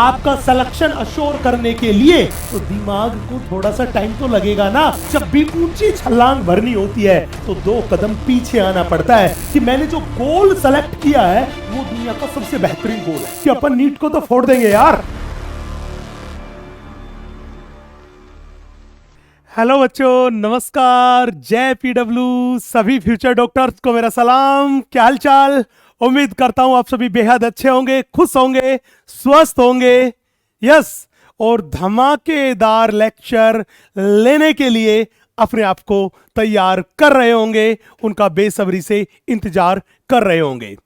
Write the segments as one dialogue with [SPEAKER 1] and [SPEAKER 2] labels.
[SPEAKER 1] आपका selection assure करने के लिए तो दिमाग को थोड़ा सा टाइम तो लगेगा ना। जब भी ऊंची छलांग भरनी होती है तो 2 कदम पीछे आना पड़ता है कि मैंने जो गोल सेलेक्ट किया है वो दुनिया का सबसे बेहतरीन गोल है कि अपन नीट को तो फोड़ देंगे यार। हेलो बच्चों, नमस्कार, जय पीडब्ल्यू। सभी फ्यूचर डॉक्टर्स को मेरा सलाम। क्या हाल चाल? उम्मीद करता हूं आप सभी बेहद अच्छे होंगे, खुश होंगे, स्वस्थ होंगे। यस, और धमाकेदार लेक्चर लेने के लिए अपने आप को तैयार कर रहे होंगे, उनका बेसब्री से इंतजार कर रहे होंगे।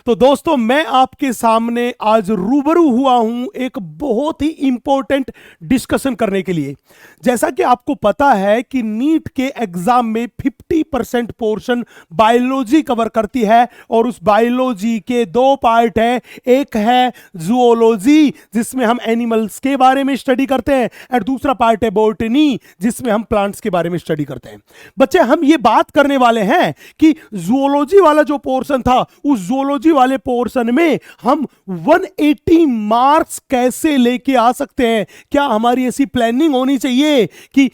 [SPEAKER 1] तो दोस्तों, मैं आपके सामने आज रूबरू हुआ हूं एक बहुत ही इंपॉर्टेंट डिस्कशन करने के लिए। जैसा कि आपको पता है कि नीट के एग्जाम में 50% पोर्शन बायोलॉजी कवर करती है और उस बायोलॉजी के 2 पार्ट हैं। एक है जूलॉजी जिसमें हम एनिमल्स के बारे में स्टडी करते हैं, और दूसरा पार्ट है बॉटनी जिसमें हम प्लांट्स के बारे में स्टडी करते हैं। बच्चे, हम ये बात करने वाले हैं कि जूलॉजी वाला जो पोर्शन था, उस जूलॉजी वाले पोर्शन में हम 180 मार्क्स कैसे लेके आ सकते हैं। क्या हमारी ऐसी प्लानिंग होनी चाहिए कि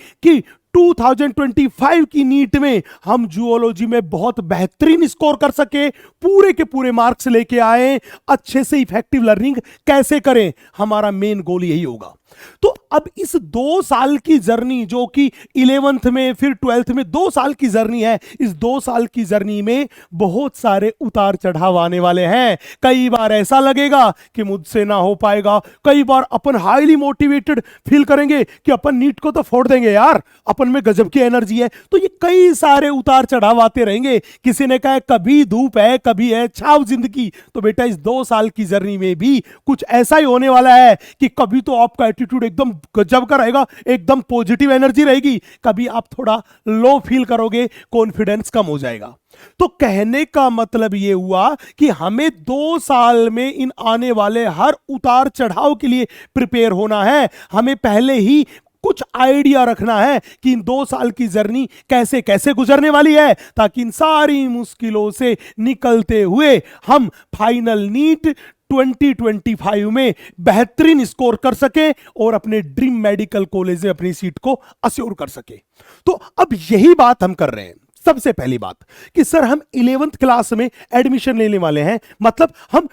[SPEAKER 1] 2025 की नीट में हम जूलॉजी में बहुत बेहतरीन स्कोर कर सके, पूरे के पूरे मार्क्स लेके आए, अच्छे से इफेक्टिव लर्निंग कैसे करें? हमारा मेन गोल यही होगा। तो अब इस 2 साल की जर्नी, जो कि 11th में फिर 12th में 2 साल की जर्नी है, इस 2 साल की जर्नी में बहुत सारे उतार चढ़ाव आने वाले हैं। कई बार ऐसा लगेगा कि मुझसे ना हो पाएगा, कई बार अपन हाईली मोटिवेटेड फील करेंगे कि अपन नीट को तो फोड़ देंगे यार, अपन में गजब की एनर्जी है। तो ये कई सारे उतार चढ़ाव आते रहेंगे। किसी ने कहा कभी धूप है कभी है छाव जिंदगी। तो बेटा, इस 2 साल की जर्नी में भी कुछ ऐसा ही होने वाला है कि कभी तो आपका एटीट्यूड एकदम गजब का रहेगा, एकदम पॉजिटिव एनर्जी रहेगी, कभी आप थोड़ा लो फील करोगे, कॉन्फिडेंस कम हो जाएगा। तो कहने का मतलब यह हुआ कि हमें 2 साल में इन आने वाले हर उतार चढ़ाव के लिए प्रिपेयर होना है। हमें पहले ही कुछ आइडिया रखना है कि इन 2 साल की जर्नी कैसे कैसे गुजरने वाली है, ताकि इन सारी मुश्किलों से निकलते हुए हम फाइनल नीट 2025 में बेहतरीन स्कोर कर सके और अपने ड्रीम मेडिकल कॉलेज में अपनी सीट को अश्योर कर सके। तो अब यही बात हम कर रहे हैं। सबसे पहली बात कि सर, हम 11th क्लास में एडमिशन लेने वाले हैं, मतलब हम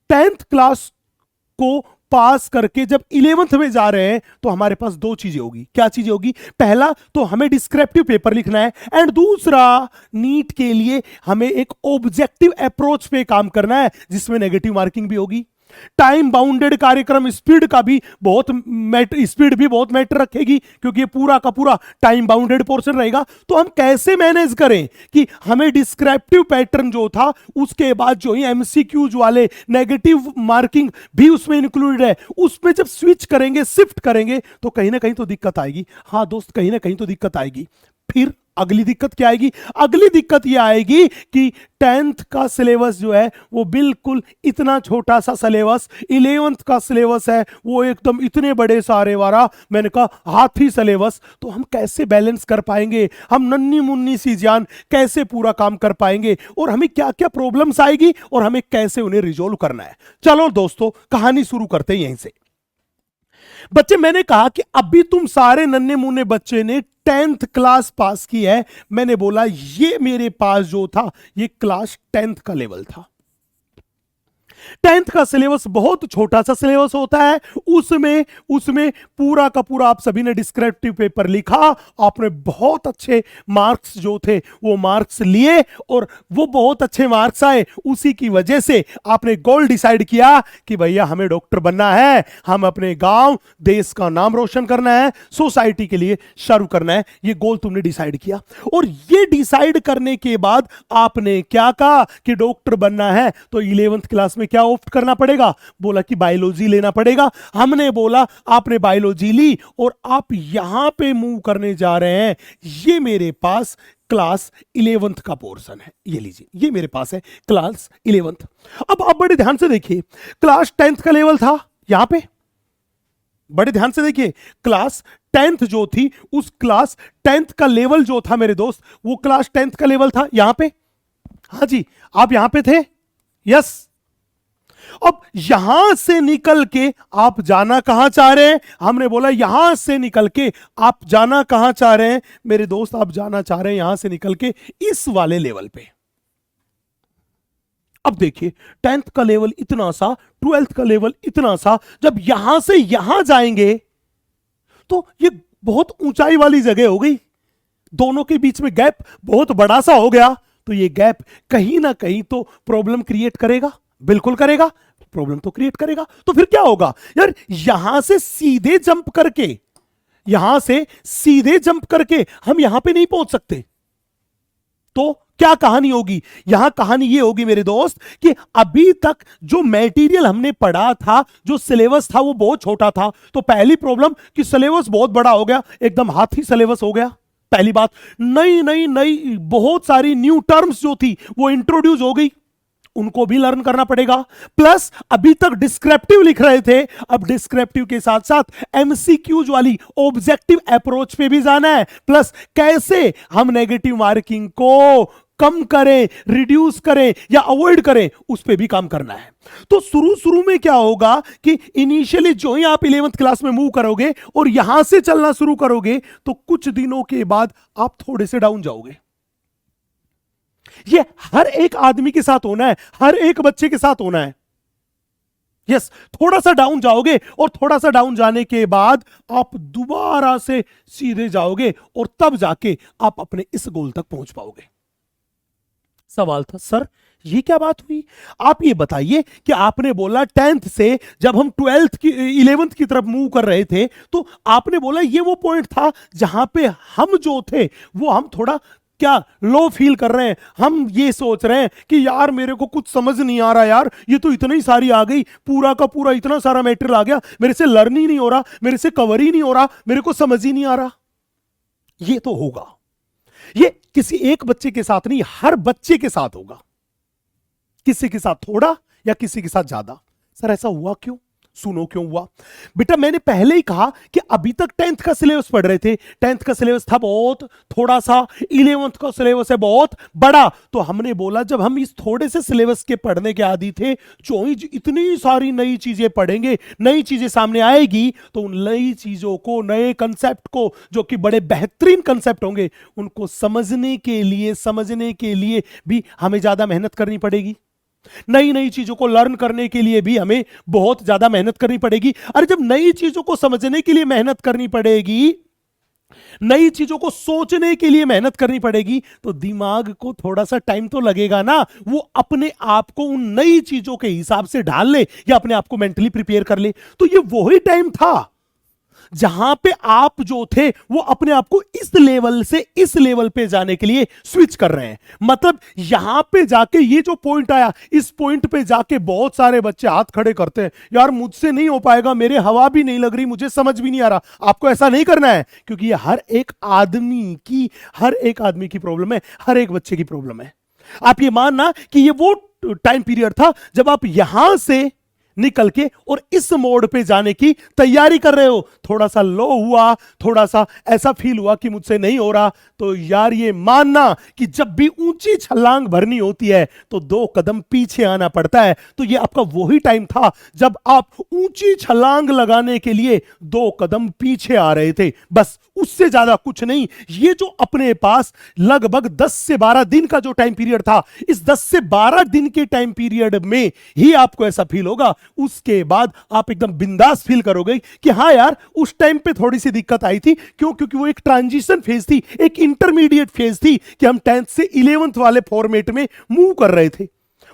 [SPEAKER 1] 10th क्लास को पास करके जब 11th में जा रहे हैं तो हमारे पास 2 चीजें होगी। क्या चीजें होगी? पहला तो हमें डिस्क्रिप्टिव पेपर लिखना है, एंड दूसरा नीट के लिए हमें एक ऑब्जेक्टिव अप्रोच पे काम करना है जिसमें नेगेटिव मार्किंग भी होगी। टाइम बाउंडेड कार्यक्रम, स्पीड भी बहुत मैटर रखेगी, क्योंकि ये पूरा का पूरा टाइम बाउंडेड पोर्शन रहेगा। तो हम कैसे मैनेज करें कि हमें डिस्क्रिप्टिव पैटर्न जो था उसके बाद जो ही एमसीक्यूज वाले नेगेटिव मार्किंग भी उसमें इंक्लूडेड है, उसमें जब स्विच करेंगे, शिफ्ट करेंगे, तो कहीं ना कहीं तो दिक्कत आएगी। हाँ दोस्त, कहीं ना कहीं तो दिक्कत आएगी। फिर अगली दिक्कत क्या आएगी? अगली दिक्कत यह आएगी कि 10th का सिलेबस जो है वो बिल्कुल इतना छोटा सा सिलेबस, 11th का सिलेबस है वो एकदम इतने बड़े सारे वाला, मैंने कहा हाथी सिलेबस। तो हम कैसे बैलेंस कर पाएंगे? हम नन्ही मुन्नी सी जान कैसे पूरा काम कर पाएंगे? और हमें क्या क्या प्रॉब्लम्स आएगी और हमें कैसे उन्हें रिजोल्व करना है? चलो दोस्तों, कहानी शुरू करते हैं यहीं से। बच्चे, मैंने कहा कि अभी तुम सारे नन्हे मुन्ने बच्चे ने 10th क्लास पास की है। मैंने बोला ये मेरे पास जो था ये क्लास 10th का लेवल था। 10th का सिलेबस बहुत छोटा सा सिलेबस होता है, उसमें पूरा का पूरा आप सभी ने डिस्क्रिप्टिव पेपर लिखा, आपने बहुत अच्छे मार्क्स जो थे वो मार्क्स लिए और वो बहुत अच्छे मार्क्स आए। उसी की वजह से आपने गोल डिसाइड किया कि भैया हमें डॉक्टर बनना है, हम अपने गांव देश का नाम रोशन करना है, सोसाइटी के लिए सर्व करना है। ये गोल तुमने डिसाइड किया, और ये डिसाइड करने के बाद आपने क्या कहा कि डॉक्टर बनना है तो 11th क्लास में क्या ऑप्ट करना पड़ेगा? बोला कि बायोलॉजी लेना पड़ेगा। हमने बोला आपने बायोलॉजी ली और आप यहां पे मूव करने जा रहे हैं। ये मेरे पास क्लास 11th का पोर्शन है, ये लीजिए, ये मेरे पास है क्लास 11th। अब आप बड़े ध्यान से देखिए, क्लास 10th का लेवल था यहां पे, बड़े ध्यान से देखिए, क्लास 10th जो थी उस क्लास 10th का लेवल जो था मेरे दोस्त, वो क्लास 10th का लेवल था यहां पे। हाँ जी, आप यहां पे थे, यस। अब यहां से निकल के आप जाना कहां चाह रहे हैं? हमने बोला यहां से निकल के आप जाना कहां चाह रहे हैं मेरे दोस्त? आप जाना चाह रहे हैं यहां से निकल के इस वाले लेवल पे। अब देखिए 10th का लेवल इतना सा, 12th का लेवल इतना सा, जब यहां से यहां जाएंगे तो ये बहुत ऊंचाई वाली जगह हो गई, दोनों के बीच में गैप बहुत बड़ा सा हो गया। तो ये गैप कहीं ना कहीं तो प्रॉब्लम क्रिएट करेगा, बिल्कुल करेगा, प्रॉब्लम तो क्रिएट करेगा। तो फिर क्या होगा यार, यहां से सीधे जंप करके, यहां से सीधे जंप करके हम यहां पे नहीं पहुंच सकते। तो क्या कहानी होगी? यहां कहानी ये होगी मेरे दोस्त कि अभी तक जो मटेरियल हमने पढ़ा था, जो सिलेबस था वो बहुत छोटा था। तो पहली प्रॉब्लम कि सिलेबस बहुत बड़ा हो गया, एकदम हाथी सिलेबस हो गया। पहली बात, नई नई नई बहुत सारी न्यू टर्म्स जो थी वो इंट्रोड्यूस हो गई, उनको भी लर्न करना पड़ेगा। प्लस अभी तक डिस्क्रिप्टिव लिख रहे थे, अब डिस्क्रिप्टिव के साथ साथ एमसीक्यूज वाली ऑब्जेक्टिव अप्रोच पे भी जाना है। प्लस कैसे हम नेगेटिव मार्किंग को कम करें, रिड्यूस करें या अवॉइड करें, उस पे भी काम करना है। तो शुरू में क्या होगा कि इनिशियली जो ही आप 11th क्लास में मूव करोगे और यहां से चलना शुरू करोगे तो कुछ दिनों के बाद आप थोड़े से डाउन जाओगे। ये हर एक आदमी के साथ होना है, हर एक बच्चे के साथ होना है। यस, थोड़ा सा डाउन जाओगे और थोड़ा सा डाउन जाने के बाद आप दोबारा से सीधे जाओगे और तब जाके आप अपने इस गोल तक पहुंच पाओगे। सवाल था सर ये क्या बात हुई? आप ये बताइए कि आपने बोला 10th से जब हम 12th की 11th की तरफ मूव कर रहे थे तो आपने बोला ये वो पॉइंट था जहां पे हम जो थे वो हम थोड़ा क्या लो फील कर रहे हैं, हम ये सोच रहे हैं कि यार मेरे को कुछ समझ नहीं आ रहा, यार ये तो इतनी सारी आ गई, पूरा का पूरा इतना सारा मैटेरियल आ गया, मेरे से लर्न ही नहीं हो रहा, मेरे से कवर ही नहीं हो रहा, मेरे को समझ ही नहीं आ रहा। ये तो होगा, ये किसी एक बच्चे के साथ नहीं, हर बच्चे के साथ होगा, किसी के साथ थोड़ा या किसी के साथ ज्यादा। सर ऐसा हुआ क्यों? सुनो क्यों हुआ। बेटा मैंने पहले ही कहा कि अभी तक 10th का सिलेबस पढ़ रहे थे, 10th का सिलेबस था बहुत थोड़ा सा, 11th का सिलेबस है बहुत बड़ा। तो हमने बोला जब हम इस थोड़े से सिलेबस के पढ़ने के आदी थे, जो ही इतनी सारी नई चीजें पढ़ेंगे, नई चीजें सामने आएगी, तो उन नई चीजों को, नए कंसेप्ट को, जो कि बड़े बेहतरीन कंसेप्ट होंगे, उनको समझने के लिए भी हमें ज्यादा मेहनत करनी पड़ेगी। नई नई चीजों को लर्न करने के लिए भी हमें बहुत ज्यादा मेहनत करनी पड़ेगी। अरे जब नई चीजों को समझने के लिए मेहनत करनी पड़ेगी, नई चीजों को सोचने के लिए मेहनत करनी पड़ेगी, तो दिमाग को थोड़ा सा टाइम तो लगेगा ना, वो अपने आप को उन नई चीजों के हिसाब से ढाल ले या अपने आप को मेंटली प्रिपेयर कर ले। तो ये वही टाइम था जहां पे आप जो थे वो अपने आप को इस लेवल से इस लेवल पे जाने के लिए स्विच कर रहे हैं। मतलब यहां पे जाके ये जो पॉइंट आया, इस पॉइंट पे जाके बहुत सारे बच्चे हाथ खड़े करते हैं, यार मुझसे नहीं हो पाएगा, मेरे हवा भी नहीं लग रही, मुझे समझ भी नहीं आ रहा। आपको ऐसा नहीं करना है, क्योंकि ये हर एक आदमी की प्रॉब्लम है, हर एक बच्चे की प्रॉब्लम है। आप ये मानना कि ये वो टाइम पीरियड था जब आप यहां से निकल के और इस मोड पे जाने की तैयारी कर रहे हो, थोड़ा सा लो हुआ, थोड़ा सा ऐसा फील हुआ कि मुझसे नहीं हो रहा, तो यार ये मानना कि जब भी ऊंची छलांग भरनी होती है तो 2 कदम पीछे आना पड़ता है। तो ये आपका वही टाइम था जब आप ऊंची छलांग लगाने के लिए 2 कदम पीछे आ रहे थे, बस उससे ज्यादा कुछ नहीं। ये जो अपने पास लगभग 10 से 12 दिन का जो टाइम पीरियड था, इस 10 से 12 दिन के टाइम पीरियड में ही आपको ऐसा फील होगा। उसके बाद आप एकदम बिंदास फील करोगे कि हाँ यार उस टाइम पे थोड़ी सी दिक्कत आई थी। क्यों? क्योंकि वो एक ट्रांजिशन फेज थी, एक इंटरमीडिएट फेज थी कि हम 10th से 11th वाले फॉर्मेट में मूव कर रहे थे।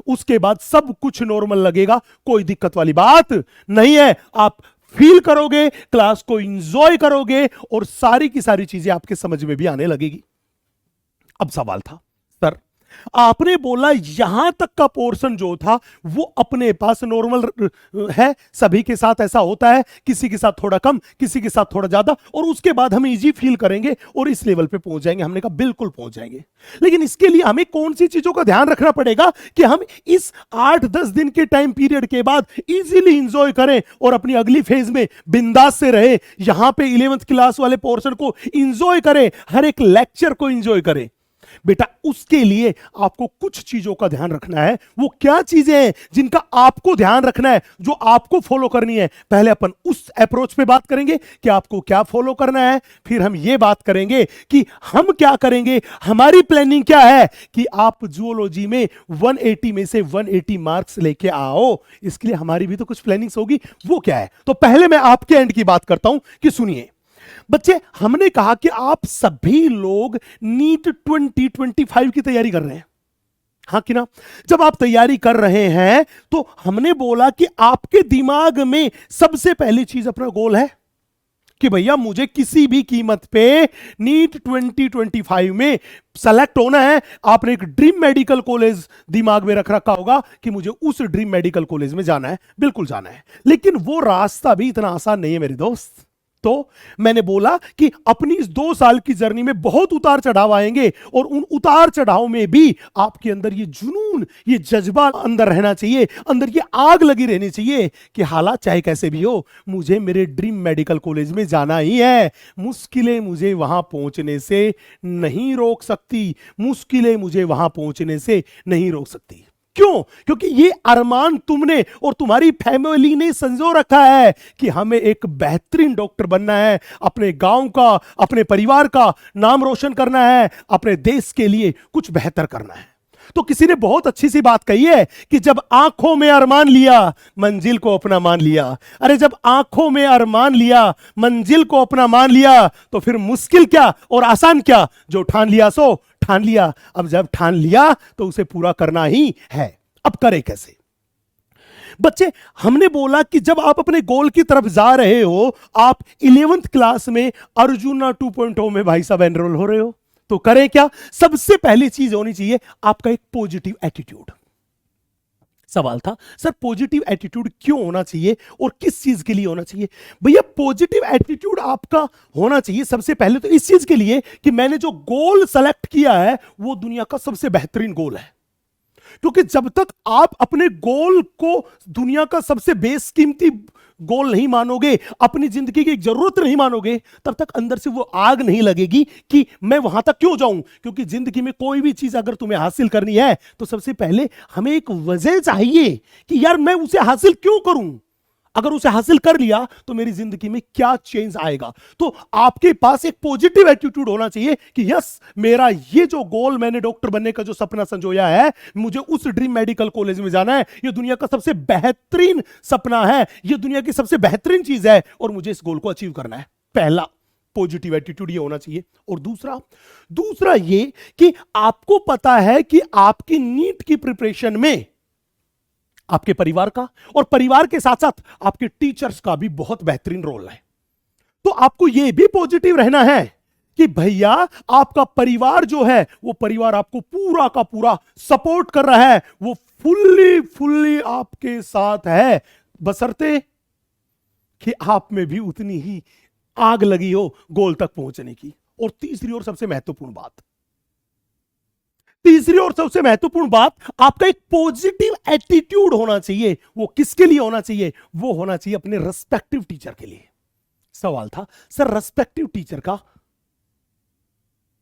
[SPEAKER 1] उसके बाद सब कुछ नॉर्मल लगेगा, कोई दिक्कत वाली बात नहीं है। आप फील करोगे, क्लास को एंजॉय करोगे और सारी की सारी चीजें आपके समझ में भी आने लगेगी। अब सवाल था सर आपने बोला यहां तक का पोर्शन जो था वो अपने पास नॉर्मल है, सभी के साथ ऐसा होता है, किसी के साथ थोड़ा कम, किसी के साथ थोड़ा ज्यादा, और उसके बाद हम इजी फील करेंगे और इस लेवल पे पहुंच जाएंगे। हमने कहा बिल्कुल पहुंच जाएंगे, लेकिन इसके लिए हमें कौन सी चीजों का ध्यान रखना पड़ेगा कि हम इस 8-10 दिन के टाइम पीरियड के बाद इजीली इंजॉय करें और अपनी अगली फेज में बिंदास से रहे। यहां पे 11th क्लास वाले पोर्शन को इंजॉय करें, हर एक लेक्चर को इंजॉय करें। बेटा उसके लिए आपको कुछ चीजों का ध्यान रखना है। वो क्या चीजें हैं जिनका आपको ध्यान रखना है, जो आपको फॉलो करनी है? पहले अपन उस अप्रोच पे बात करेंगे कि आपको क्या फॉलो करना है, फिर हम ये बात करेंगे कि हम क्या करेंगे, हमारी प्लानिंग क्या है कि आप जूलॉजी में 180 में से 180 मार्क्स लेके आओ। इसके लिए हमारी भी तो कुछ प्लानिंग्स होगी, वो क्या है? तो पहले मैं आपके एंड की बात करता हूं कि सुनिए बच्चे, हमने कहा कि आप सभी लोग नीट 2025 की तैयारी कर रहे हैं, हाँ कि ना? जब आप तैयारी कर रहे हैं तो हमने बोला कि आपके दिमाग में सबसे पहली चीज अपना गोल है कि भैया मुझे किसी भी कीमत पे नीट 2025 में सेलेक्ट होना है। आपने एक ड्रीम मेडिकल कॉलेज दिमाग में रख रखा होगा कि मुझे उस ड्रीम मेडिकल कॉलेज में जाना है, बिल्कुल जाना है। लेकिन वो रास्ता भी इतना आसान नहीं है मेरे दोस्त। तो मैंने बोला कि अपनी इस 2 साल की जर्नी में बहुत उतार चढ़ाव आएंगे और उन उतार चढ़ाव में भी आपके अंदर ये जुनून, ये जज्बा अंदर रहना चाहिए, अंदर ये आग लगी रहनी चाहिए कि हालात चाहे कैसे भी हो, मुझे मेरे ड्रीम मेडिकल कॉलेज में जाना ही है। मुश्किलें मुझे वहां पहुंचने से नहीं रोक सकती, मुश्किलें मुझे वहां पहुंचने से नहीं रोक सकती। क्यों? क्योंकि ये अरमान तुमने और तुम्हारी फैमिली ने संजो रखा है कि हमें एक बेहतरीन डॉक्टर बनना है, अपने गांव का, अपने परिवार का नाम रोशन करना है, अपने देश के लिए कुछ बेहतर करना है। तो किसी ने बहुत अच्छी सी बात कही है कि जब आंखों में अरमान लिया मंजिल को अपना मान लिया। अरे जब आंखों में अरमान लिया मंजिल को अपना मान लिया तो फिर मुश्किल क्या और आसान क्या, जो ठान लिया सो ठान लिया। अब जब ठान लिया तो उसे पूरा करना ही है। अब करें कैसे? बच्चे, हमने बोला कि जब आप अपने गोल की तरफ जा रहे हो, आप 11th क्लास में अर्जुना 2.0 में भाई साहब एनरोल हो रहे हो, तो करें क्या? सबसे पहली चीज होनी चाहिए आपका एक पॉजिटिव एटीट्यूड। सवाल था सर पॉजिटिव एटीट्यूड क्यों होना चाहिए और किस चीज के लिए होना चाहिए? भैया पॉजिटिव एटीट्यूड आपका होना चाहिए सबसे पहले तो इस चीज के लिए कि मैंने जो गोल सेलेक्ट किया है वो दुनिया का सबसे बेहतरीन गोल है। क्योंकि जब तक आप अपने गोल को दुनिया का सबसे बेशकीमती गोल नहीं मानोगे, अपनी जिंदगी की एक जरूरत नहीं मानोगे, तब तक अंदर से वो आग नहीं लगेगी कि मैं वहां तक क्यों जाऊं। क्योंकि जिंदगी में कोई भी चीज अगर तुम्हें हासिल करनी है तो सबसे पहले हमें एक वजह चाहिए कि यार मैं उसे हासिल क्यों करूं। अगर उसे हासिल कर लिया तो मेरी जिंदगी में क्या चेंज आएगा। तो आपके पास एक पॉजिटिव एटीट्यूड होना चाहिए कि यस, मेरा ये जो गोल, मैंने डॉक्टर बनने का जो सपना संजोया है, मुझे उस ड्रीम मेडिकल कॉलेज में जाना है, ये दुनिया का सबसे बेहतरीन सपना है, ये दुनिया की सबसे बेहतरीन चीज है और मुझे इस गोल को अचीव करना है। पहला पॉजिटिव एटीट्यूड ये होना चाहिए। और दूसरा ये कि आपको पता है कि आपकी नीट की प्रिपरेशन में आपके परिवार का और परिवार के साथ साथ आपके टीचर्स का भी बहुत बेहतरीन रोल है। तो आपको यह भी पॉजिटिव रहना है कि भैया आपका परिवार जो है वो परिवार आपको पूरा का पूरा सपोर्ट कर रहा है, वो फुल्ली आपके साथ है, बशर्ते कि आप में भी उतनी ही आग लगी हो गोल तक पहुंचने की। और तीसरी और सबसे महत्वपूर्ण बात, आपका एक पॉजिटिव एटीट्यूड होना चाहिए। वो किसके लिए होना चाहिए? वो होना चाहिए अपने रेस्पेक्टिव टीचर के लिए। सवाल था सर रेस्पेक्टिव टीचर का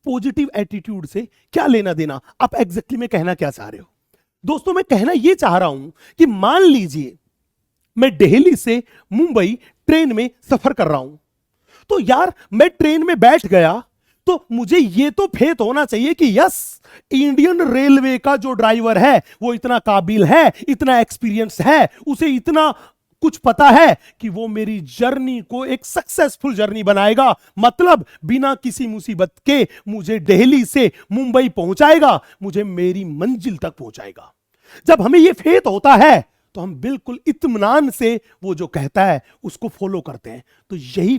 [SPEAKER 1] पॉजिटिव एटीट्यूड से क्या लेना देना? आप एग्जैक्टली में कहना क्या चाह रहे हो? दोस्तों मैं कहना यह चाह रहा हूं कि मान लीजिए मैं दिल्ली से मुंबई ट्रेन में सफर कर रहा हूं, तो यार मैं ट्रेन में बैठ गया तो मुझे यह तो फेथ होना चाहिए कि यस, इंडियन रेलवे का जो ड्राइवर है वो इतना काबिल है, इतना एक्सपीरियंस है, उसे इतना कुछ पता है कि वो मेरी जर्नी को एक सक्सेसफुल जर्नी बनाएगा। मतलब बिना किसी मुसीबत के मुझे दिल्ली से मुंबई पहुंचाएगा, मुझे मेरी मंजिल तक पहुंचाएगा। जब हमें यह फेथ होता है तो हम बिल्कुल इत्मीनान से वो जो कहता है उसको फॉलो करते हैं। तो यही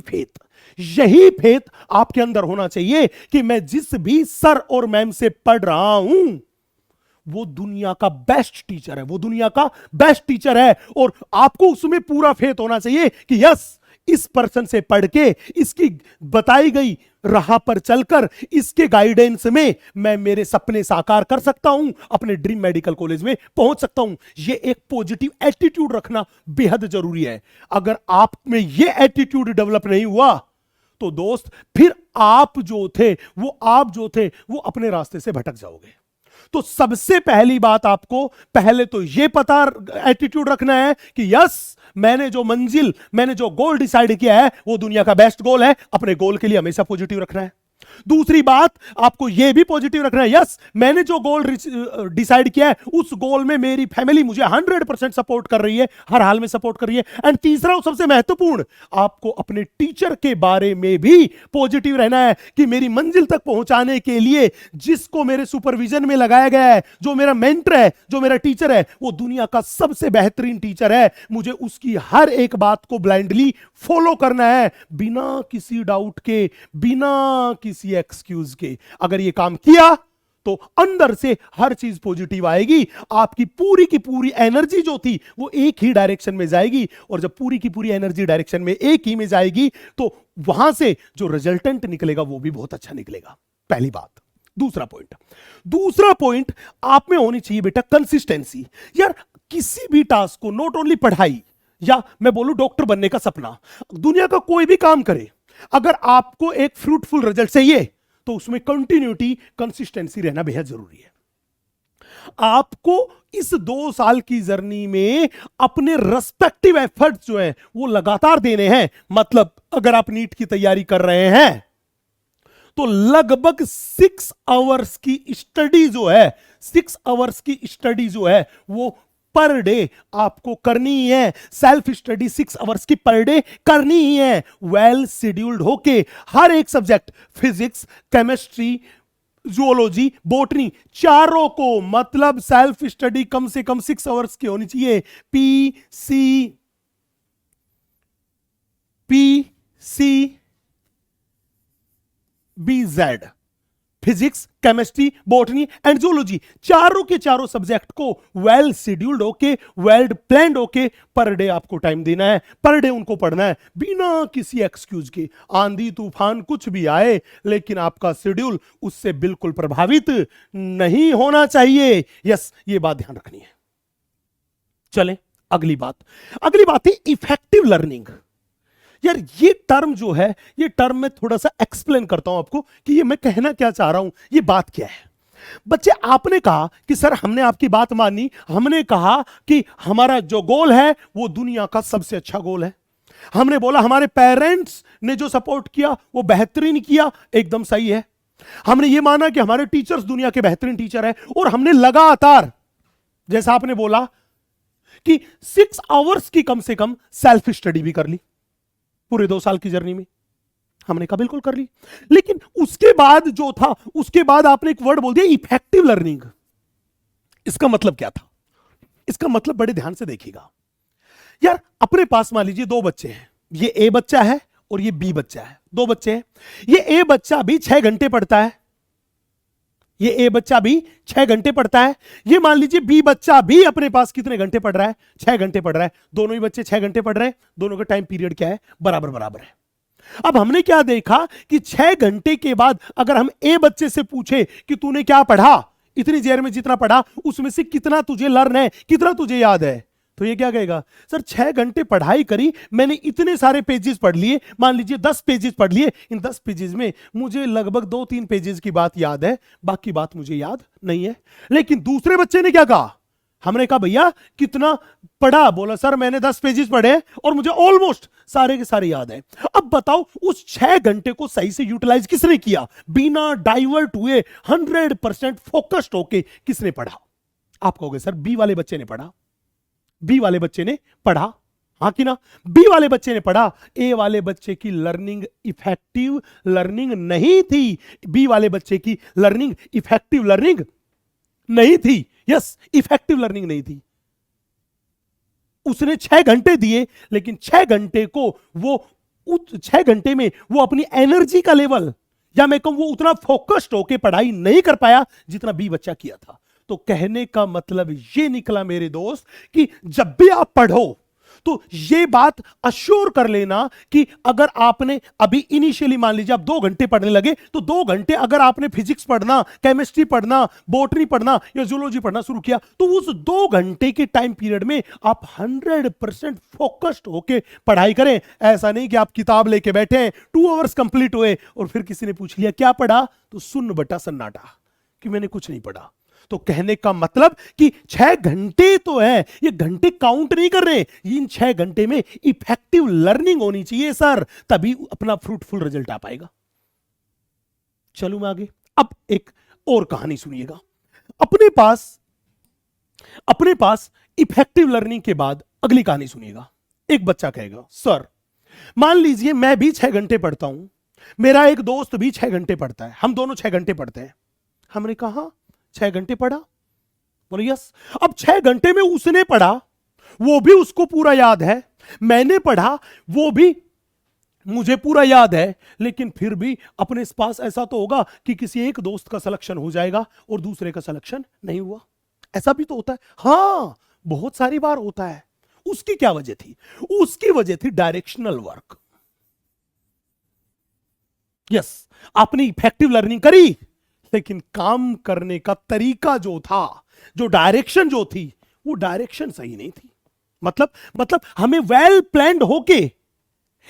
[SPEAKER 1] फेथ आपके अंदर होना चाहिए कि मैं जिस भी सर और मैम से पढ़ रहा हूं वो दुनिया का बेस्ट टीचर है और आपको उसमें पूरा फेथ होना चाहिए कि यस, इस पर्सन से पढ़ के, इसकी बताई गई राह पर चलकर, इसके गाइडेंस में मैं मेरे सपने साकार कर सकता हूं, अपने ड्रीम मेडिकल कॉलेज में पहुंच सकता हूं। यह एक पॉजिटिव एटीट्यूड रखना बेहद जरूरी है। अगर आप में यह एटीट्यूड डेवलप नहीं हुआ तो दोस्त फिर आप जो थे वो अपने रास्ते से भटक जाओगे। तो सबसे पहली बात, आपको पहले तो यह पता एटीट्यूड रखना है कि यस, मैंने जो गोल डिसाइड किया है वो दुनिया का बेस्ट गोल है। अपने गोल के लिए हमेशा पॉजिटिव रखना है। दूसरी बात, आपको यह भी पॉजिटिव रखना है, यस, मैंने जो गोल डिसाइड किया है उस गोल में मेरी फैमिली मुझे 100% सपोर्ट कर रही है, हर हाल में सपोर्ट कर रही है। एंड तीसरा और सबसे महत्वपूर्ण, आपको अपने टीचर के बारे में भी पॉजिटिव रहना है कि मेरी मंजिल तक पहुंचाने के लिए जिसको मेरे सुपरविजन में लगाया गया है, जो मेरा मेंटर है, जो मेरा टीचर है, वो दुनिया का सबसे बेहतरीन टीचर है। मुझे उसकी हर एक बात को ब्लाइंडली फॉलो करना है, बिना किसी डाउट के, बिना किसी एक्सक्यूज के। अगर ये काम किया तो अंदर से हर चीज पॉजिटिव आएगी। आपकी पूरी की पूरी एनर्जी जो थी वो एक ही डायरेक्शन में जाएगी, और जब पूरी की पूरी एनर्जी डायरेक्शन में एक ही में जाएगी तो वहां से जो रिजल्टेंट निकलेगा वो भी बहुत अच्छा निकलेगा। पहली बात। दूसरा पॉइंट आप में होनी चाहिए बेटा कंसिस्टेंसी। यार किसी भी टास्क को, नॉट ओनली पढ़ाई, या मैं बोलूं डॉक्टर बनने का सपना, दुनिया का कोई भी काम करे, अगर आपको एक फ्रूटफुल रिजल्ट चाहिए तो उसमें कंटिन्यूटी, कंसिस्टेंसी रहना बेहद जरूरी है। आपको इस 2 साल की जर्नी में अपने रेस्पेक्टिव एफर्ट्स जो हैं वो लगातार देने हैं। मतलब अगर आप नीट की तैयारी कर रहे हैं तो लगभग 6 आवर्स की स्टडी जो है वो पर डे आपको करनी ही है। सेल्फ स्टडी 6 आवर्स की पर डे करनी ही है, वेल शेड्यूल्ड होके। हर एक subject, physics, chemistry, zoology, botany, चारों को, मतलब सेल्फ स्टडी कम से कम 6 आवर्स की होनी चाहिए। PCBZ, physics, chemistry, botany and zoology, चारों के चारों सब्जेक्ट को वेल शेड्यूल्ड होके, वेल प्लान्ड होके पर डे आपको टाइम देना है, पर डे उनको पढ़ना है, बिना किसी एक्सक्यूज के। आंधी तूफान कुछ भी आए, लेकिन आपका शेड्यूल उससे बिल्कुल प्रभावित नहीं होना चाहिए। यस, ये बात ध्यान रखनी है। चलें अगली बात है इफेक्टिव लर्निंग। यार ये टर्म जो है, ये टर्म मैं थोड़ा सा एक्सप्लेन करता हूं आपको कि ये मैं कहना क्या चाह रहा हूं, ये बात क्या है। बच्चे, आपने कहा कि सर हमने आपकी बात मानी, हमने कहा कि हमारा जो गोल है वो दुनिया का सबसे अच्छा गोल है। हमने बोला हमारे पेरेंट्स ने जो सपोर्ट किया वो बेहतरीन किया, एकदम सही है। हमने ये माना कि हमारे टीचर्स दुनिया के बेहतरीन टीचर है, और हमने लगातार, जैसा आपने बोला कि 6 आवर्स की कम से कम सेल्फ स्टडी भी कर ली पूरे 2 साल की जर्नी में। हमने कहा बिल्कुल कर ली, लेकिन उसके बाद जो था, उसके बाद आपने एक वर्ड बोल दिया इफेक्टिव लर्निंग। इसका मतलब क्या था? इसका मतलब बड़े ध्यान से देखिएगा। यार अपने पास मान लीजिए 2 बच्चे हैं, ये ए बच्चा है और ये बी बच्चा है। 2 बच्चे हैं, ये ए बच्चा भी 6 घंटे पढ़ता है, ये ए बच्चा भी 6 घंटे पढ़ता है। ये मान लीजिए बी बच्चा भी अपने पास कितने घंटे पढ़ रहा है? 6 घंटे पढ़ रहा है। दोनों ही बच्चे 6 घंटे पढ़ रहे हैं, दोनों का टाइम पीरियड क्या है? बराबर है। अब हमने क्या देखा कि 6 घंटे के बाद अगर हम ए बच्चे से पूछे कि तूने क्या पढ़ा, इतनी देर में जितना पढ़ा उसमें से कितना तुझे लर्न है, कितना तुझे याद है, तो ये क्या कहेगा? सर 6 घंटे पढ़ाई करी, मैंने इतने सारे पेजेस पढ़ लिए, मान लीजिए 10 पेजेस पढ़ लिए, इन 10 पेजेस में मुझे लगभग 2-3 पेजेस की बात याद है, बाकी बात मुझे याद नहीं है। लेकिन दूसरे बच्चे ने क्या कहा? हमने कहा भैया कितना पढ़ा? बोला सर मैंने 10 पेजेस पढ़े और मुझे ऑलमोस्ट सारे के सारे याद है। अब बताओ उस 6 घंटे को सही से यूटिलाइज किसने किया? बिना डाइवर्ट हुए 100% फोकस्ड होके किसने पढ़ा? आप कहोगे सर बी वाले बच्चे ने पढ़ा। बी वाले बच्चे ने पढ़ा, हाँ कि ना? बी वाले बच्चे ने पढ़ा। ए वाले बच्चे की लर्निंग इफेक्टिव लर्निंग नहीं थी। बी वाले बच्चे की लर्निंग इफेक्टिव लर्निंग नहीं थी। यस, इफेक्टिव लर्निंग नहीं थी। उसने 6 घंटे दिए, लेकिन 6 घंटे को वो 6 घंटे में वो अपनी एनर्जी का लेवल, या मैं कहूं वो उतना फोकस्ड होकर पढ़ाई नहीं कर पाया जितना बी बच्चा किया था। तो कहने का मतलब ये निकला मेरे दोस्त कि जब भी आप पढ़ो तो ये बात अश्योर कर लेना कि अगर आपने अभी इनिशियली मान लीजिए आप 2 घंटे पढ़ने लगे, तो 2 घंटे अगर आपने फिजिक्स पढ़ना, केमिस्ट्री पढ़ना, बॉटनी पढ़ना या जूलॉजी पढ़ना शुरू किया, तो उस 2 घंटे के टाइम पीरियड में आप 100% फोकस्ड होके पढ़ाई करें। ऐसा नहीं कि आप किताब लेके बैठे हैं, 2 आवर्स कंप्लीट हुए और फिर किसी ने पूछ लिया क्या पढ़ा, तो सुन्न बटा सन्नाटा कि मैंने कुछ नहीं पढ़ा। तो कहने का मतलब कि 6 घंटे तो है, ये घंटे काउंट नहीं कर रहे, इन 6 घंटे में इफेक्टिव लर्निंग होनी चाहिए सर, तभी अपना फ्रूटफुल रिजल्ट आ पाएगा। चलूं मैं आगे। अब एक और कहानी सुनिएगा। अपने पास इफेक्टिव लर्निंग के बाद अगली कहानी सुनिएगा। एक बच्चा कहेगा सर मान लीजिए मैं भी 6 घंटे पढ़ता हूं, मेरा एक दोस्त भी 6 घंटे पढ़ता है, हम दोनों 6 घंटे पढ़ते हैं। हमने कहा 6 घंटे पढ़ा, बोले यस। अब 6 घंटे में उसने पढ़ा, वो भी उसको पूरा याद है, मैंने पढ़ा, वो भी मुझे पूरा याद है, लेकिन फिर भी अपने पास ऐसा तो होगा कि किसी एक दोस्त का सिलेक्शन हो जाएगा और दूसरे का सिलेक्शन नहीं हुआ। ऐसा भी तो होता है, हां बहुत सारी बार होता है। उसकी क्या वजह थी? उसकी वजह थी डायरेक्शनल वर्क। यस, आपने इफेक्टिव लर्निंग करी, लेकिन काम करने का तरीका जो था, जो डायरेक्शन जो थी, वो डायरेक्शन सही नहीं थी। मतलब हमें वेल प्लान्ड होके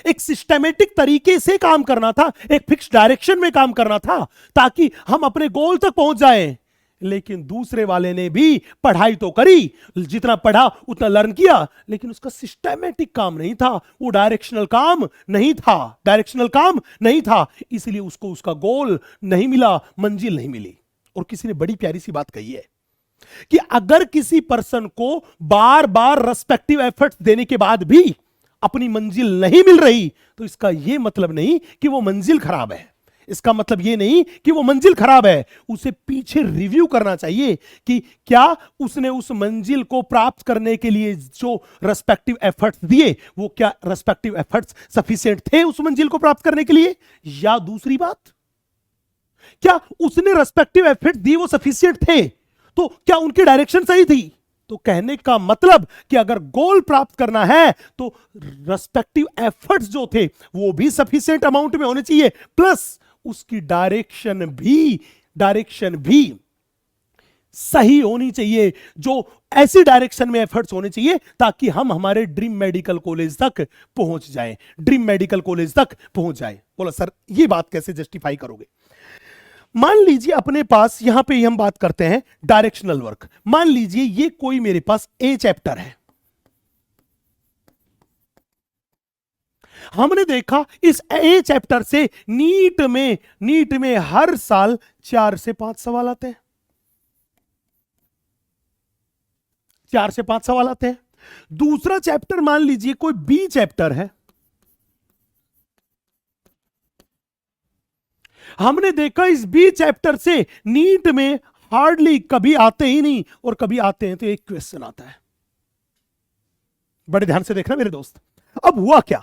[SPEAKER 1] एक सिस्टमेटिक तरीके से काम करना था, एक फिक्स डायरेक्शन में काम करना था, ताकि हम अपने गोल तक पहुंच जाएं। लेकिन दूसरे वाले ने भी पढ़ाई तो करी, जितना पढ़ा उतना लर्न किया, लेकिन उसका सिस्टमेटिक काम नहीं था, वो डायरेक्शनल काम नहीं था, इसलिए उसको उसका गोल नहीं मिला, मंजिल नहीं मिली। और किसी ने बड़ी प्यारी सी बात कही है कि अगर किसी पर्सन को बार बार रेस्पेक्टिव एफर्ट्स देने के बाद भी अपनी मंजिल नहीं मिल रही, तो इसका यह मतलब नहीं कि वो मंजिल खराब है, इसका मतलब यह नहीं कि वो मंजिल खराब है। उसे पीछे रिव्यू करना चाहिए कि क्या उसने उस मंजिल को प्राप्त करने के लिए जो रेस्पेक्टिव एफर्ट्स दिए, वो क्या रेस्पेक्टिव एफर्ट्स सफिशिएंट थे उस मंजिल को प्राप्त करने के लिए, या दूसरी बात, क्या उसने रेस्पेक्टिव एफर्ट्स दिए वो सफिशिएंट थे, तो क्या उनकी डायरेक्शन सही थी? तो कहने का मतलब कि अगर गोल प्राप्त करना है तो रेस्पेक्टिव एफर्ट्स जो थे वो भी सफिशिएंट अमाउंट में होने चाहिए, प्लस उसकी डायरेक्शन भी सही होनी चाहिए, जो ऐसी डायरेक्शन में एफर्ट्स होने चाहिए ताकि हम हमारे ड्रीम मेडिकल कॉलेज तक पहुंच जाएं, बोला सर ये बात कैसे जस्टिफाई करोगे? मान लीजिए अपने पास यहां पे हम बात करते हैं डायरेक्शनल वर्क। मान लीजिए ये कोई मेरे पास ए चैप्टर है, हमने देखा इस ए चैप्टर से नीट में हर साल 4 से 5 सवाल आते हैं, 4 से 5 सवाल आते हैं। दूसरा चैप्टर मान लीजिए कोई बी चैप्टर है, हमने देखा इस बी चैप्टर से नीट में हार्डली कभी आते ही नहीं, और कभी आते हैं तो एक क्वेश्चन आता है। बड़े ध्यान से देखना मेरे दोस्त। अब हुआ क्या,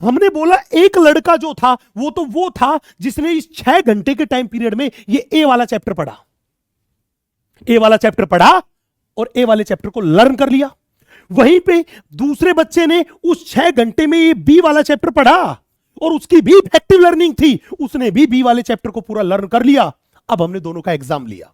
[SPEAKER 1] हमने बोला एक लड़का जो था वो था जिसने इस 6 घंटे के टाइम पीरियड में ये ए वाला चैप्टर पढ़ा और ए वाले चैप्टर को लर्न कर लिया। वहीं पे दूसरे बच्चे ने उस 6 घंटे में ये बी वाला चैप्टर पढ़ा और उसकी भी इफेक्टिव लर्निंग थी, उसने भी बी वाले चैप्टर को पूरा लर्न कर लिया। अब हमने दोनों का एग्जाम लिया,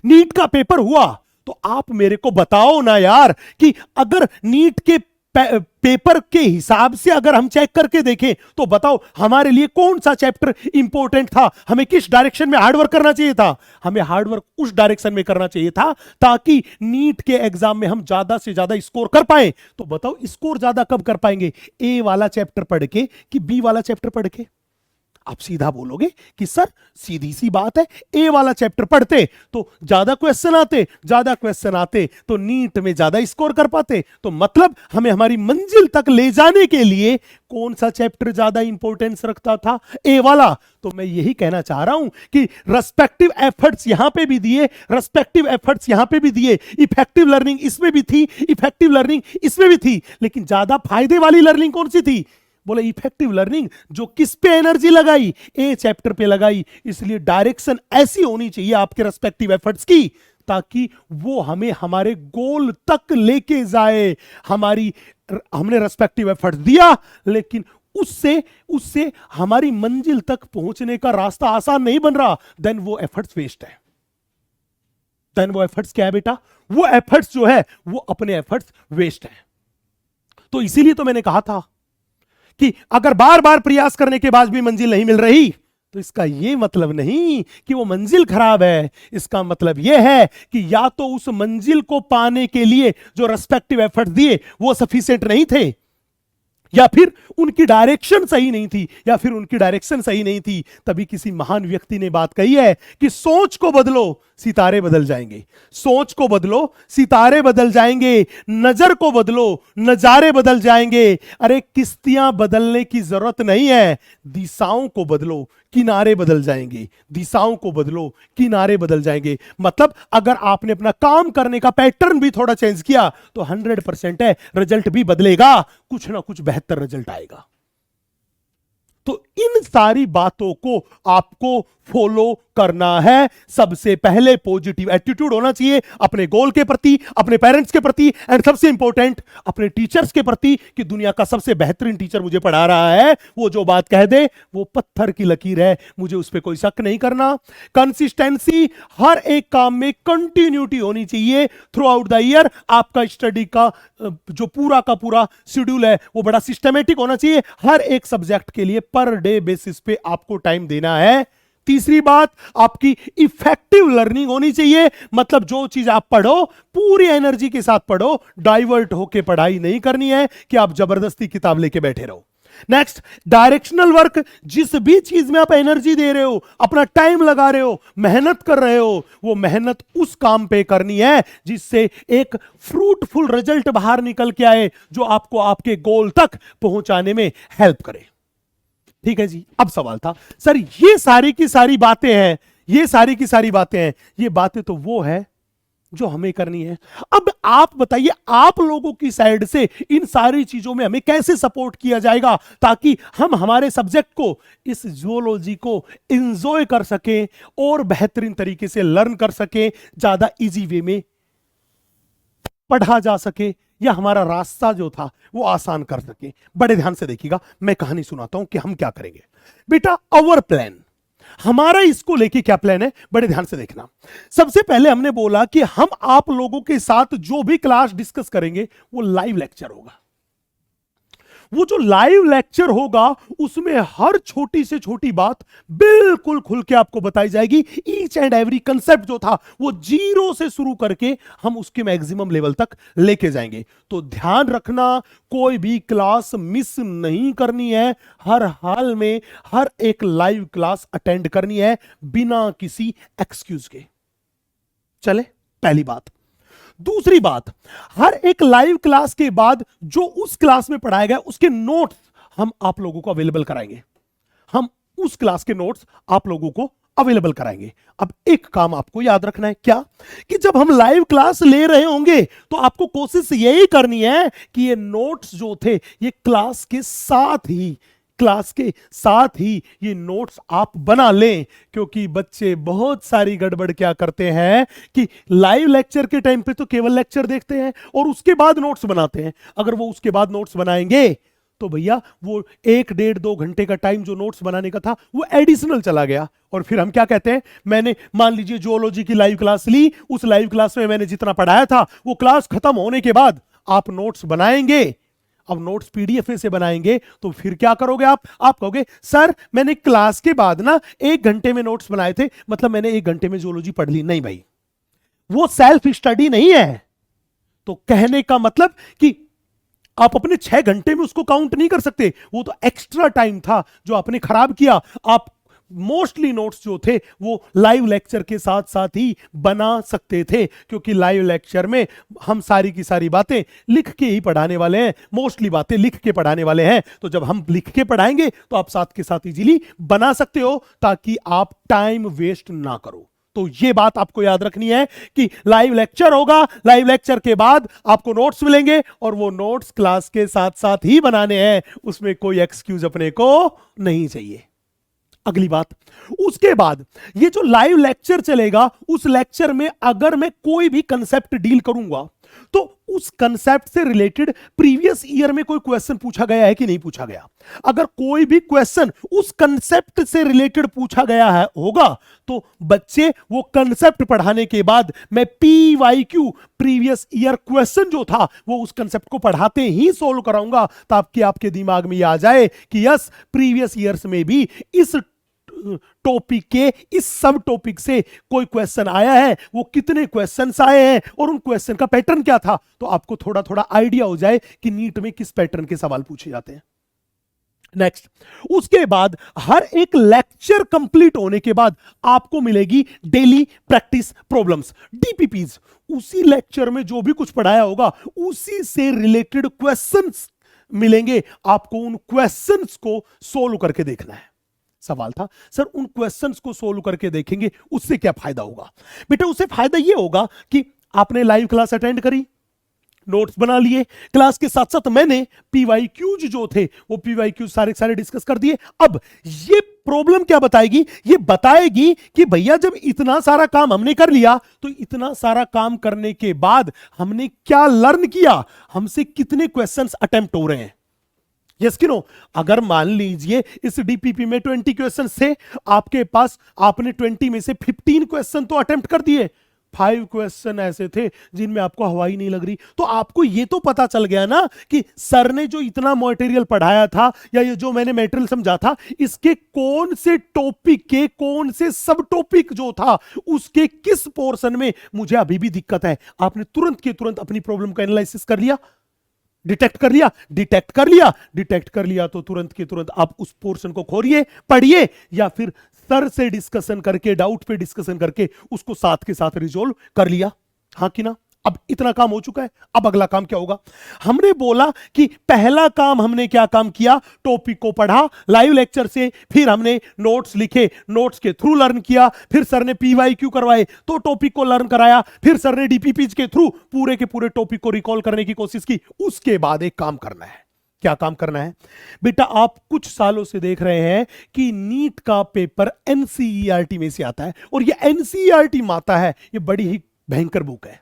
[SPEAKER 1] नीट का पेपर हुआ, तो आप मेरे को बताओ ना यार कि अगर नीट के पेपर के हिसाब से अगर हम चेक करके देखें तो बताओ हमारे लिए कौन सा चैप्टर इंपॉर्टेंट था, हमें किस डायरेक्शन में हार्डवर्क करना चाहिए था? हमें हार्डवर्क उस डायरेक्शन में करना चाहिए था ताकि नीट के एग्जाम में हम ज्यादा से ज्यादा स्कोर कर पाए। तो बताओ स्कोर ज्यादा कब कर पाएंगे, ए वाला चैप्टर पढ़ के कि बी वाला चैप्टर पढ़ के? आप सीधा बोलोगे कि सर सीधी सी बात है, ए वाला चैप्टर पढ़ते तो ज्यादा क्वेश्चन आते तो नीट में ज्यादा स्कोर कर पाते। तो मतलब हमें हमारी मंजिल तक ले जाने के लिए कौन सा चैप्टर ज्यादा इंपॉर्टेंस रखता था, ए वाला। तो मैं यही कहना चाह रहा हूं कि रेस्पेक्टिव एफर्ट्स यहां पे भी दिए, रेस्पेक्टिव एफर्ट्स यहां पे भी दिए, इफेक्टिव लर्निंग इसमें भी थी, इफेक्टिव लर्निंग इसमें भी थी, लेकिन ज्यादा फायदे वाली लर्निंग कौन सी थी? बोले इफेक्टिव लर्निंग, जो किस पे एनर्जी लगाई, ए चैप्टर पे लगाई। इसलिए डायरेक्शन ऐसी होनी चाहिए आपके रेस्पेक्टिव एफर्ट्स की ताकि वो हमें हमारे गोल तक लेके जाए। हमने रेस्पेक्टिव एफर्ट दिया, लेकिन उससे उससे हमारी मंजिल तक पहुंचने का रास्ता आसान नहीं बन रहा, देन वो एफर्ट्स वेस्ट है। देन वो एफर्ट्स क्या है बेटा? वो एफर्ट्स जो है वो अपने एफर्ट्स वेस्ट है। तो इसीलिए तो मैंने कहा था कि अगर बार बार प्रयास करने के बाद भी मंजिल नहीं मिल रही, तो इसका यह मतलब नहीं कि वो मंजिल खराब है। इसका मतलब यह है कि या तो उस मंजिल को पाने के लिए जो रेस्पेक्टिव एफर्ट दिए वो सफिशिएंट नहीं थे, या फिर उनकी डायरेक्शन सही नहीं थी, या फिर उनकी डायरेक्शन सही नहीं थी। तभी किसी महान व्यक्ति ने बात कही है कि सोच को बदलो, सितारे बदल जाएंगे। सोच को बदलो, सितारे बदल जाएंगे। नजर को बदलो, नजारे बदल जाएंगे। अरे किश्तियां बदलने की जरूरत नहीं है, दिशाओं को बदलो, किनारे बदल जाएंगे। दिशाओं को बदलो, किनारे बदल जाएंगे। मतलब अगर आपने अपना काम करने का पैटर्न भी थोड़ा चेंज किया तो 100% है, रिजल्ट भी बदलेगा, कुछ ना कुछ बेहतर रिजल्ट आएगा। तो इन सारी बातों को आपको फॉलो करना है। सबसे पहले पॉजिटिव एटीट्यूड होना चाहिए अपने गोल के प्रति, अपने पेरेंट्स के प्रति, एंड सबसे इंपॉर्टेंट अपने टीचर्स के प्रति कि दुनिया का सबसे बेहतरीन टीचर मुझे पढ़ा रहा है, वो जो बात कह दे वो पत्थर की लकीर है, मुझे उस पर कोई शक नहीं करना। कंसिस्टेंसी, हर एक काम में कंटिन्यूटी होनी चाहिए थ्रू आउट द ईयर। आपका स्टडी का जो पूरा का पूरा शेड्यूल है वो बड़ा सिस्टमेटिक होना चाहिए। हर एक सब्जेक्ट के लिए पर डे बेसिस पे आपको टाइम देना है। तीसरी बात, आपकी इफेक्टिव लर्निंग होनी चाहिए। मतलब जो चीज आप पढ़ो पूरी एनर्जी के साथ पढ़ो, डाइवर्ट होके पढ़ाई नहीं करनी है कि आप जबरदस्ती किताब लेके बैठे रहो। नेक्स्ट, डायरेक्शनल वर्क, जिस भी चीज में आप एनर्जी दे रहे हो, अपना टाइम लगा रहे हो, मेहनत कर रहे हो, वो मेहनत उस काम पे करनी है जिससे एक फ्रूटफुल रिजल्ट बाहर निकल के आए, जो आपको आपके गोल तक पहुंचाने में हेल्प करे। ठीक है जी। अब सवाल था, सर ये सारी की सारी बातें हैं, ये सारी की सारी बातें हैं, ये बातें तो वो है जो हमें करनी है। अब आप बताइए, आप लोगों की साइड से इन सारी चीजों में हमें कैसे सपोर्ट किया जाएगा ताकि हम हमारे सब्जेक्ट को, इस जियोलॉजी को एंजॉय कर सकें और बेहतरीन तरीके से लर्न कर सकें, ज्यादा इजी वे में पढ़ा जा सके, या हमारा रास्ता जो था वो आसान कर सके। बड़े ध्यान से देखिएगा, मैं कहानी सुनाता हूं कि हम क्या करेंगे। बेटा, आवर प्लान, हमारा इसको लेके क्या प्लान है, बड़े ध्यान से देखना। सबसे पहले हमने बोला कि हम आप लोगों के साथ जो भी क्लास डिस्कस करेंगे वो लाइव लेक्चर होगा। वो जो लाइव लेक्चर होगा उसमें हर छोटी से छोटी बात बिल्कुल खुल के आपको बताई जाएगी। ईच एंड एवरी कंसेप्ट जो था वो जीरो से शुरू करके हम उसके मैक्सिमम लेवल तक लेके जाएंगे। तो ध्यान रखना, कोई भी क्लास मिस नहीं करनी है। हर हाल में हर एक लाइव क्लास अटेंड करनी है बिना किसी एक्सक्यूज के। चले, पहली बात। दूसरी बात, हर एक लाइव क्लास के बाद जो उस क्लास में पढ़ाया गया उसके नोट्स हम आप लोगों को अवेलेबल कराएंगे। हम उस क्लास के नोट्स आप लोगों को अवेलेबल कराएंगे। अब एक काम आपको याद रखना है, क्या कि जब हम लाइव क्लास ले रहे होंगे तो आपको कोशिश यही करनी है कि ये नोट्स जो थे ये क्लास के साथ ही ये नोट्स आप बना लें। क्योंकि बच्चे बहुत सारी गड़बड़ क्या करते हैं कि लाइव लेक्चर के टाइम पे तो केवल लेक्चर देखते हैं और उसके बाद नोट्स बनाते हैं। अगर वो उसके बाद नोट्स बनाएंगे तो भैया वो 1-1.5-2 घंटे का टाइम जो नोट्स बनाने का था वो एडिशनल चला गया। और फिर हम क्या कहते हैं, मैंने मान लीजिए जियोलॉजी की लाइव क्लास ली, उस लाइव क्लास में मैंने जितना पढ़ाया था वो क्लास खत्म होने के बाद आप नोट्स बनाएंगे। अब नोट्स पीडीएफ से बनाएंगे तो फिर क्या करोगे आप कहोगे सर मैंने क्लास के बाद ना 1 घंटे में नोट्स बनाए थे, मतलब मैंने 1 घंटे में जियोलॉजी पढ़ ली। नहीं भाई, वो सेल्फ स्टडी नहीं है। तो कहने का मतलब कि आप अपने 6 घंटे में उसको काउंट नहीं कर सकते, वो तो एक्स्ट्रा टाइम था जो आपने खराब किया। आप मोस्टली नोट्स जो थे वो लाइव लेक्चर के साथ साथ ही बना सकते थे, क्योंकि लाइव लेक्चर में हम सारी की सारी बातें लिख के ही पढ़ाने वाले हैं, मोस्टली बातें लिख के पढ़ाने वाले हैं। तो जब हम लिख के पढ़ाएंगे तो आप साथ के साथ इजीली बना सकते हो ताकि आप टाइम वेस्ट ना करो। तो ये बात आपको याद रखनी है कि लाइव लेक्चर होगा, लाइव लेक्चर के बाद आपको नोट्स मिलेंगे और वो नोट्स क्लास के साथ साथ ही बनाने हैं, उसमें कोई एक्सक्यूज अपने को नहीं चाहिए। अगली बात, उसके बाद ये जो लाइव लेक्चर चलेगा, उस लेक्चर में अगर मैं कोई भी कंसेप्ट डील करूंगा तो उस कंसेप्ट से रिलेटेड प्रीवियस ईयर में कोई क्वेश्चन पूछा गया है कि नहीं पूछा गया। अगर कोई भी क्वेश्चन उस कंसेप्ट से रिलेटेड पूछा गया है होगा तो बच्चे वो कंसेप्ट पढ़ाने के बाद मैं PYQ प्रीवियस ईयर क्वेश्चन जो था वो उस कंसेप्ट को पढ़ाते ही सोल्व कराऊंगा, ताकि आपके दिमाग में ये आ जाए कि यस प्रीवियस ईयर्स में भी इस टॉपिक के इस सब टॉपिक से कोई क्वेश्चन आया है, वो कितने क्वेश्चंस आए हैं और उन क्वेश्चन का पैटर्न क्या था, तो आपको थोड़ा थोड़ा आइडिया हो जाए कि नीट में किस पैटर्न के सवाल पूछे जाते हैं। नेक्स्ट, उसके बाद हर एक लेक्चर कंप्लीट होने के बाद आपको मिलेगी डेली प्रैक्टिस प्रॉब्लम्स, DPPs। उसी लेक्चर में जो भी कुछ पढ़ाया होगा उसी से रिलेटेड क्वेश्चंस मिलेंगे, आपको उन क्वेश्चंस को सोल्व करके देखना है। सवाल था सर उन क्वेश्चंस को सोल्व करके देखेंगे उससे क्या फायदा होगा? बेटा उससे फायदा यह होगा कि आपने लाइव क्लास अटेंड करी, नोट्स बना लिए, क्लास के साथ साथ मैंने PYQs जो थे वो PYQs सारे डिस्कस कर दिए। अब ये प्रॉब्लम क्या बताएगी? ये बताएगी कि भैया जब इतना सारा काम हमने कर लिया तो इतना सारा काम करने के बाद हमने क्या लर्न किया, हमसे कितने क्वेश्चंस अटेम्प्ट हो रहे हैं। यस कि नो? अगर मान लीजिए इस DPP में 20 क्वेश्चन थे आपके पास, आपने 20 में से 15 क्वेश्चन तो अटेम्प्ट कर दिए, 5 क्वेश्चन ऐसे थे जिनमें आपको हवाई नहीं लग रही, तो आपको ये तो पता चल गया ना कि सर ने जो इतना मटेरियल पढ़ाया था या ये जो मैंने मटेरियल समझा था इसके कौन से टॉपिक के कौन से सब टॉपिक जो था उसके किस पोर्शन में मुझे अभी भी दिक्कत है। आपने तुरंत के तुरंत अपनी प्रॉब्लम का एनालिसिस कर लिया, डिटेक्ट कर लिया तो तुरंत के तुरंत आप उस पोर्शन को खोलिए, पढ़िए या फिर सर से डिस्कशन करके, डाउट पे डिस्कशन करके उसको साथ के साथ रिजोल्व कर लिया। हाँ कि ना? अब इतना काम हो चुका है, अब अगला काम क्या होगा? हमने बोला कि पहला काम हमने क्या काम किया, टॉपिक को पढ़ा लाइव लेक्चर से, फिर हमने नोट्स लिखे, नोट्स के थ्रू लर्न किया, फिर सर ने PYQ करवाए तो टॉपिक को लर्न कराया, फिर सर ने DPPs के थ्रू पूरे के पूरे टॉपिक को रिकॉल करने की कोशिश की। उसके बाद एक काम करना है। क्या काम करना है? बेटा आप कुछ सालों से देख रहे हैं कि नीट का पेपर NCERT में से आता है, और ये NCERT माता है, ये बड़ी ही भयंकर बुक है।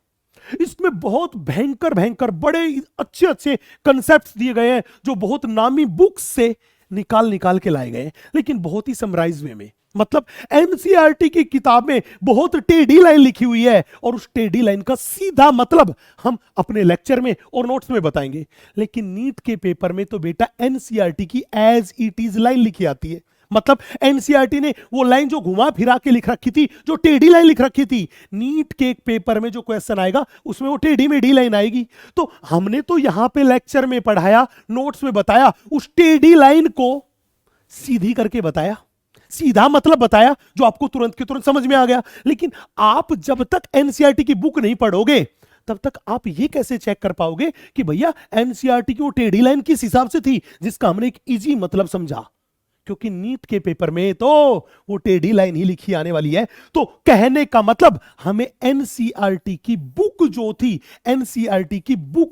[SPEAKER 1] इसमें बहुत भयंकर बड़े अच्छे कंसेप्ट्स दिए गए हैं जो बहुत नामी बुक्स से निकाल के लाए गए हैं, लेकिन बहुत ही समराइज वे में। मतलब NCERT की किताब में बहुत टेढ़ी लाइन लिखी हुई है और उस टेढ़ी लाइन का सीधा मतलब हम अपने लेक्चर में और नोट्स में बताएंगे, लेकिन नीट के पेपर में तो बेटा NCERT की एज इट इज लाइन लिखी आती है। मतलब NCERT ने वो लाइन जो घुमा फिरा के लिख रखी थी, जो टेढ़ी लाइन लिख रखी थी, नीट के पेपर में जो क्वेश्चन आएगा उसमें वो टेढ़ी मेढ़ी लाइन आएगी। तो हमने तो यहां पे लेक्चर में पढ़ाया, नोट्स में बताया, उस टेढ़ी लाइन को सीधी करके बताया, सीधा मतलब बताया जो आपको तुरंत के तुरंत समझ में आ गया। लेकिन आप जब तक NCERT की बुक नहीं पढ़ोगे तब तक आप ये कैसे चेक कर पाओगे कि भैया NCERT की वो टेढ़ी लाइन किस हिसाब से थी जिसका हमने एक इजी मतलब समझा? क्योंकि नीट के पेपर में तो वो टेढ़ी लाइन ही लिखी आने वाली है। तो कहने का मतलब हमें NCERT की बुक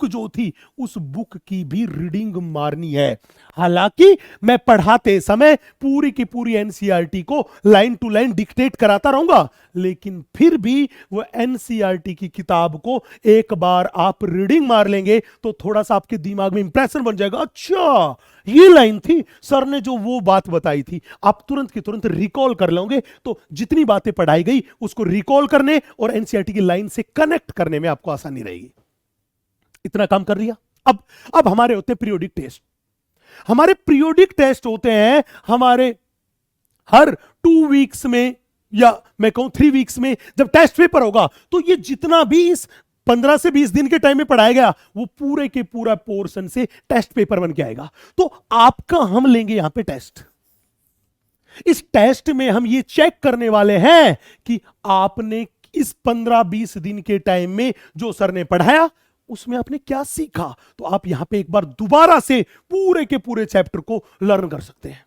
[SPEAKER 1] जो थी उस बुक की भी रीडिंग मारनी है। हालांकि मैं पढ़ाते समय पूरी की पूरी NCERT को लाइन टू लाइन डिक्टेट कराता रहूंगा, लेकिन फिर भी वो NCERT की किताब को एक बार आप रीडिंग मार लेंगे तो थोड़ा सा आपके दिमाग में इंप्रेशन बन जाएगा, अच्छा ये लाइन थी, सर ने जो वो बात बताई थी, आप तुरंत के तुरंत रिकॉल कर लोगे। तो जितनी बातें पढ़ाई गई उसको रिकॉल करने और NCERT की लाइन से कनेक्ट करने में आपको आसानी रहेगी। इतना काम कर लिया। अब हमारे होते पीरियोडिक टेस्ट। हमारे पीरियोडिक टेस्ट होते हैं हमारे हर 2 वीक्स में, या मैं कहूं 3 वीक्स में जब टेस्ट पेपर होगा तो ये जितना भी इस 15 से 20 दिन के टाइम में पढ़ाया गया वो पूरे के पूरा पोर्शन से टेस्ट पेपर बन के आएगा। तो आपका हम लेंगे यहां पे टेस्ट। इस टेस्ट में हम ये चेक करने वाले हैं कि आपने इस 15-20 दिन के टाइम में जो सर ने पढ़ाया उसमें आपने क्या सीखा। तो आप यहां पे एक बार दोबारा से पूरे के पूरे चैप्टर को लर्न कर सकते हैं।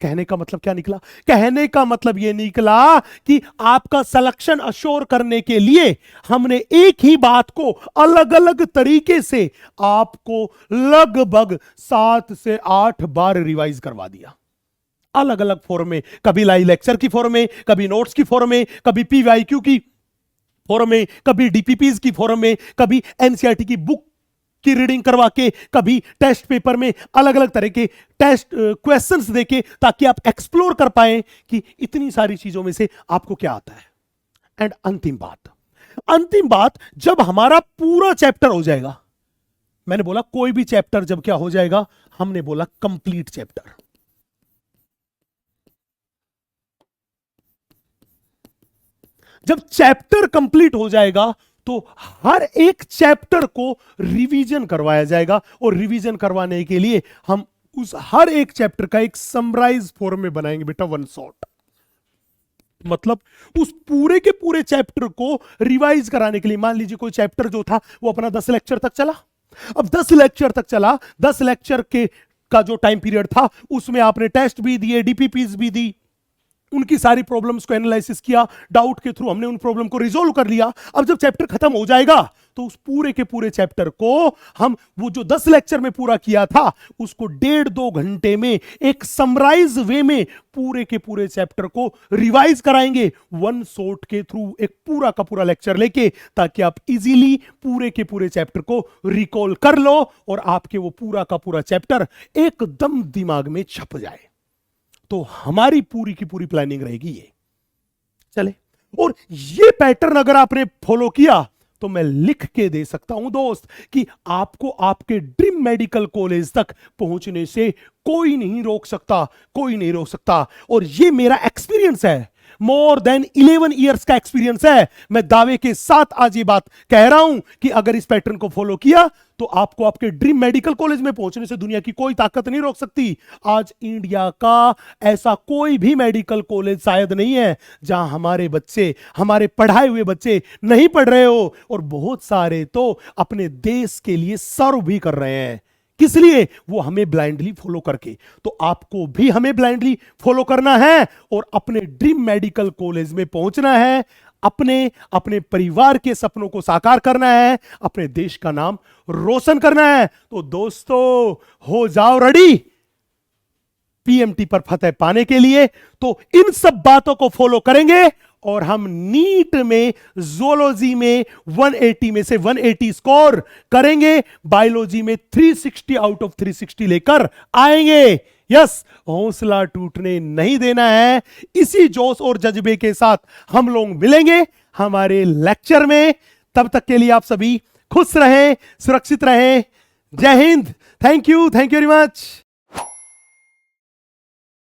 [SPEAKER 1] कहने का मतलब क्या निकला? कहने का मतलब यह निकला कि आपका सिलेक्शन अश्योर करने के लिए हमने एक ही बात को अलग अलग तरीके से आपको लगभग 7 से 8 बार रिवाइज करवा दिया। अलग अलग फॉर्म में, कभी लाइव लेक्चर की फॉर्म में, कभी नोट्स की फॉर्म में, कभी पीवाईक्यू की फॉर्म में, कभी डीपीपीज की फॉर्म में, कभी एनसीईआरटी की बुक की रीडिंग करवा के, कभी टेस्ट पेपर में अलग अलग तरह के टेस्ट क्वेश्चंस देके, ताकि आप एक्सप्लोर कर पाए कि इतनी सारी चीजों में से आपको क्या आता है। एंड अंतिम बात, जब हमारा पूरा चैप्टर हो जाएगा, मैंने बोला कोई भी चैप्टर जब क्या हो जाएगा, हमने बोला कंप्लीट चैप्टर। जब चैप्टर कंप्लीट हो जाएगा तो हर एक चैप्टर को रिवीजन करवाया जाएगा, और रिवीजन करवाने के लिए हम उस हर एक चैप्टर का एक समराइज फॉर्म में बनाएंगे बेटा, वन शॉट। मतलब उस पूरे के पूरे चैप्टर को रिवाइज कराने के लिए, मान लीजिए कोई चैप्टर जो था वो अपना 10 लेक्चर तक चला। अब 10 लेक्चर तक चला, 10 लेक्चर के का जो टाइम पीरियड था उसमें आपने टेस्ट भी दिए, डीपीपीज भी दी, उनकी सारी प्रॉब्लम्स को एनालिसिस किया, डाउट के थ्रू हमने उन प्रॉब्लम को रिजोल्व कर लिया। अब जब चैप्टर खत्म हो जाएगा तो उस पूरे के पूरे चैप्टर को हम, वो जो 10 लेक्चर में पूरा किया था, उसको 1.5-2 घंटे में एक समराइज वे में पूरे के पूरे चैप्टर को रिवाइज कराएंगे, वन शॉट के थ्रू, एक पूरा का पूरा लेक्चर लेके, ताकि आप इजीली पूरे के पूरे चैप्टर को रिकॉल कर लो और आपके वो पूरा का पूरा चैप्टर एकदम दिमाग में छप जाए। तो हमारी पूरी की पूरी प्लानिंग रहेगी ये। चले, और ये पैटर्न अगर आपने फॉलो किया तो मैं लिख के दे सकता हूं दोस्त कि आपको आपके ड्रीम मेडिकल कॉलेज तक पहुंचने से कोई नहीं रोक सकता, कोई नहीं रोक सकता। और ये मेरा एक्सपीरियंस है, मोर देन 11 ईयर्स का एक्सपीरियंस है। मैं दावे के साथ आज ये बात कह रहा हूं कि अगर इस पैटर्न को फॉलो किया तो आपको आपके ड्रीम मेडिकल कॉलेज में पहुंचने से दुनिया की कोई ताकत नहीं रोक सकती। आज इंडिया का ऐसा कोई भी मेडिकल कॉलेज शायद नहीं है जहां हमारे बच्चे, हमारे पढ़ाए हुए बच्चे नहीं पढ़ रहे हो, और बहुत सारे तो अपने देश के लिए सर्व भी कर रहे हैं। किस लिए? वो हमें ब्लाइंडली फॉलो करके। तो आपको भी हमें ब्लाइंडली फॉलो करना है और अपने ड्रीम मेडिकल कॉलेज में पहुंचना है, अपने परिवार के सपनों को साकार करना है, अपने देश का नाम रोशन करना है। तो दोस्तों, हो जाओ रेडी पीएमटी पर फतेह पाने के लिए। तो इन सब बातों को फॉलो करेंगे और हम नीट में, ज़ूलॉजी में 180 में से 180 स्कोर करेंगे, बायोलॉजी में 360 आउट ऑफ 360 लेकर आएंगे। यस, हौसला टूटने नहीं देना है। इसी जोश और जज्बे के साथ हम लोग मिलेंगे हमारे लेक्चर में। तब तक के लिए आप सभी खुश रहें, सुरक्षित रहें। जय Hind. Thank you very much.